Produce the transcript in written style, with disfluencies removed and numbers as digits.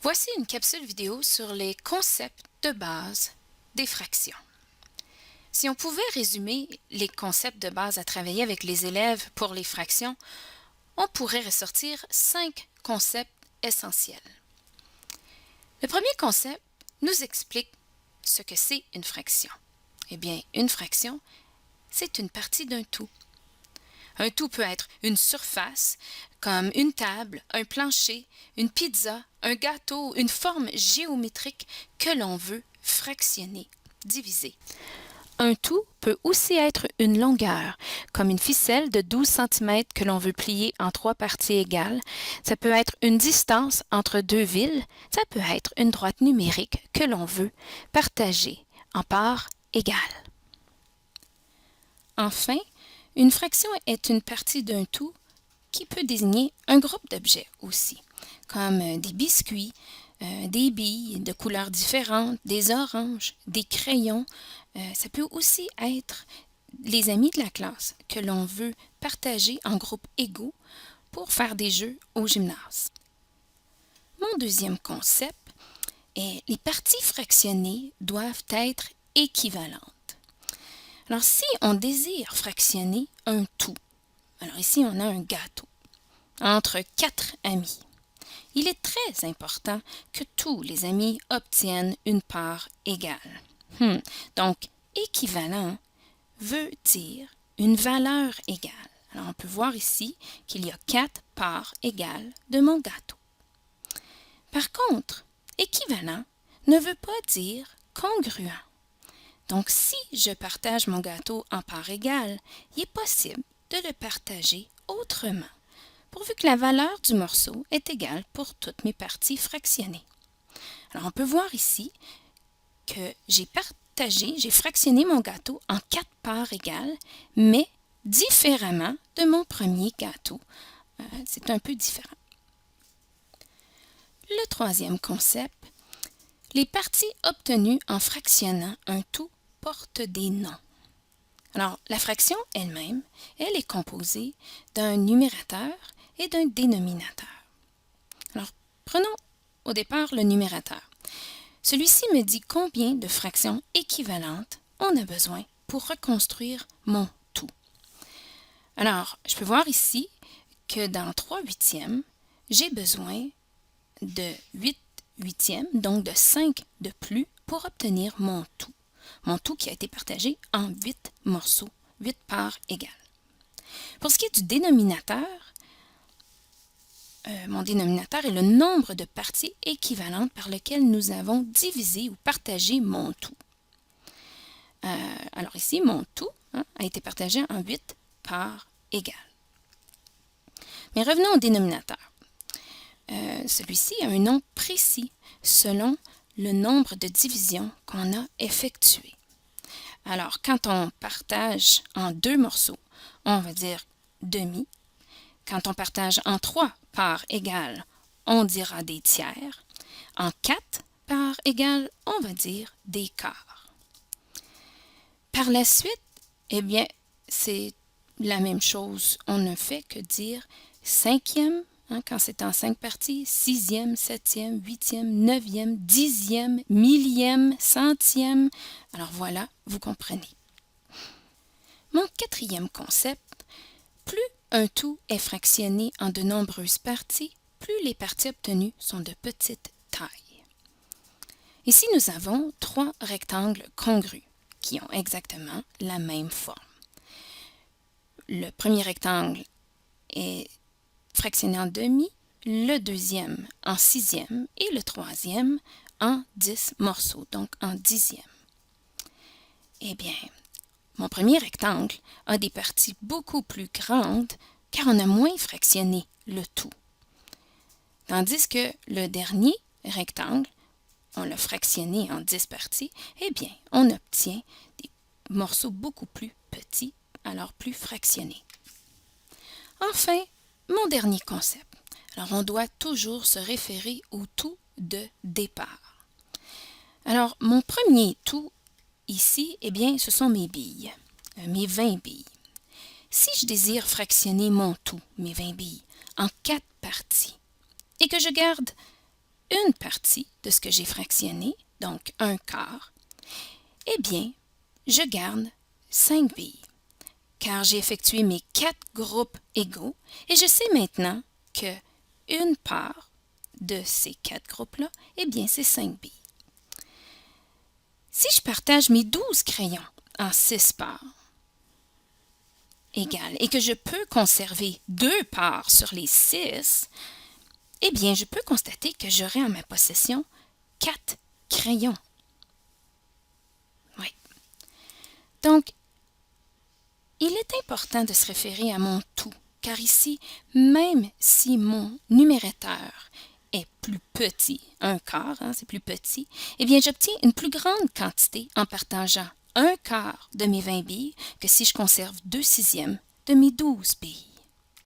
Voici une capsule vidéo sur les concepts de base des fractions. Si on pouvait résumer les concepts de base à travailler avec les élèves pour les fractions, on pourrait ressortir 5 concepts essentiels. Le premier concept nous explique ce que c'est une fraction. Eh bien, une fraction, c'est une partie d'un tout. Un tout peut être une surface, comme une table, un plancher, une pizza, un gâteau, une forme géométrique que l'on veut fractionner, diviser. Un tout peut aussi être une longueur, comme une ficelle de 12 cm que l'on veut plier en 3 parties égales. Ça peut être une distance entre deux villes. Ça peut être une droite numérique que l'on veut partager en parts égales. Enfin, une fraction est une partie d'un tout qui peut désigner un groupe d'objets aussi, comme des biscuits, des billes de couleurs différentes, des oranges, des crayons. Ça peut aussi être les amis de la classe que l'on veut partager en groupes égaux pour faire des jeux au gymnase. Mon deuxième concept est les parties fractionnées doivent être équivalentes. Alors, si on désire fractionner un tout, alors ici on a un gâteau, entre 4 amis, il est très important que tous les amis obtiennent une part égale. Donc, équivalent veut dire une valeur égale. Alors, on peut voir ici qu'il y a 4 parts égales de mon gâteau. Par contre, équivalent ne veut pas dire congruent. Donc, si je partage mon gâteau en parts égales, il est possible de le partager autrement, pourvu que la valeur du morceau est égale pour toutes mes parties fractionnées. Alors, on peut voir ici que j'ai fractionné mon gâteau en 4 parts égales, mais différemment de mon premier gâteau. C'est un peu différent. Le troisième concept, les parties obtenues en fractionnant un tout portent des noms. Alors, la fraction elle-même, elle est composée d'un numérateur et d'un dénominateur. Alors, prenons au départ le numérateur. Celui-ci me dit combien de fractions équivalentes on a besoin pour reconstruire mon tout. Alors, je peux voir ici que dans 3 huitièmes, j'ai besoin de 8 huitièmes, donc de 5 de plus pour obtenir mon tout. Mon tout qui a été partagé en 8 morceaux, 8 parts égales. Pour ce qui est du dénominateur, mon dénominateur est le nombre de parties équivalentes par lesquelles nous avons divisé ou partagé mon tout. Alors ici, mon tout a été partagé en 8 parts égales. Mais revenons au dénominateur. Celui-ci a un nom précis selon le nombre de divisions qu'on a effectuées. Alors, quand on partage en 2 morceaux, on va dire demi. Quand on partage en 3 parts égales, on dira des tiers. En 4 parts égales, on va dire des quarts. Par la suite, eh bien, c'est la même chose. On ne fait que dire cinquième, quand c'est en 5 parties, sixième, septième, huitième, neuvième, dixième, millième, centième. Alors voilà, vous comprenez. Mon quatrième concept, plus un tout est fractionné en de nombreuses parties, plus les parties obtenues sont de petite taille. Ici, nous avons 3 rectangles congrus qui ont exactement la même forme. Le premier rectangle est fractionné en demi, le deuxième en sixième et le troisième en 10 morceaux, donc en dixième. Eh bien, mon premier rectangle a des parties beaucoup plus grandes car on a moins fractionné le tout. Tandis que le dernier rectangle, on l'a fractionné en 10 parties, eh bien, on obtient des morceaux beaucoup plus petits, alors plus fractionnés. Enfin, mon dernier concept. Alors, on doit toujours se référer au tout de départ. Alors, mon premier tout ici, eh bien, ce sont mes billes, mes 20 billes. Si je désire fractionner mon tout, mes 20 billes, en 4 parties, et que je garde une partie de ce que j'ai fractionné, donc un quart, eh bien, je garde 5 billes, car j'ai effectué mes 4 groupes égaux et je sais maintenant que une part de ces 4 groupes-là, eh bien, c'est 5 billes. Si je partage mes 12 crayons en 6 parts égales et que je peux conserver 2 parts sur les 6, eh bien, je peux constater que j'aurai en ma possession 4 crayons. Oui. Donc, il est important de se référer à mon tout, car ici, même si mon numérateur est plus petit, un quart, c'est plus petit, eh bien, j'obtiens une plus grande quantité en partageant un quart de mes 20 billes que si je conserve 2/6 de mes 12 billes.